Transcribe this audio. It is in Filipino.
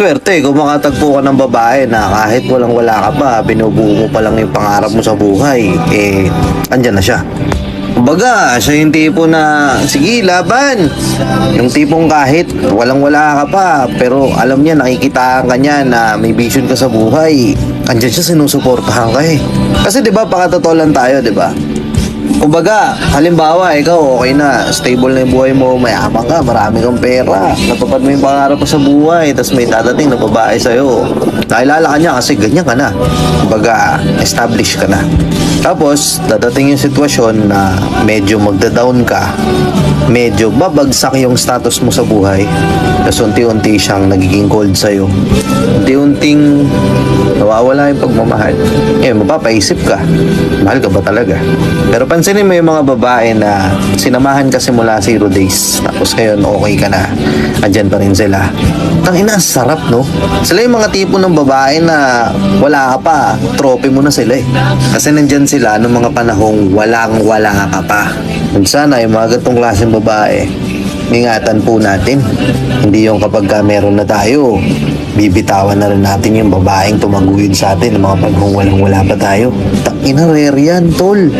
Swerte kung makatagpo ka ng babae na kahit walang-wala ka pa, binubuo mo pa lang yung pangarap mo sa buhay, andyan na siya. Kumbaga, siya yung tipo na, sige, laban. Yung tipong kahit walang-wala ka pa, pero alam niya, nakikita ka niya na may vision ka sa buhay. Andyan siya, sinusuportahan ka eh. Kasi 'di ba, pakatotoo lang tayo, 'di ba? Kumbaga, halimbawa, ikaw okay na, stable na yung buhay mo, mayaman ka, marami kang pera, natupad mo yung pangarap mo sa buhay, tapos may dadating na babae sa'yo. Nakilala ka niya kasi ganyan ka na. Kumbaga, established ka na. Tapos, dadating yung sitwasyon na medyo magda-down ka, medyo babagsak yung status mo sa buhay, tapos unti-unti siyang nagiging cold sa'yo. Unti-unting nawawala yung pagmamahal. Mapapaisip ka, mahal ka ba talaga? Pero pansinin mo yung mga babae na sinamahan ka simula 0 days, tapos ngayon okay ka na, andyan pa rin sila. Tangina, sarap, no? Sila yung mga tipo ng babae na wala ka pa, trophy mo na sila eh. Kasi nandyan sila noong mga panahong walang-wala ka pa. Kung sana yung mga gatong klaseng babae, ingatan po natin. Hindi yung kapag meron na tayo, bibitawan na rin natin yung babaeng tumaguyod sa atin ng mga panahong walang-wala pa tayo. Tangina, rare yan, tol.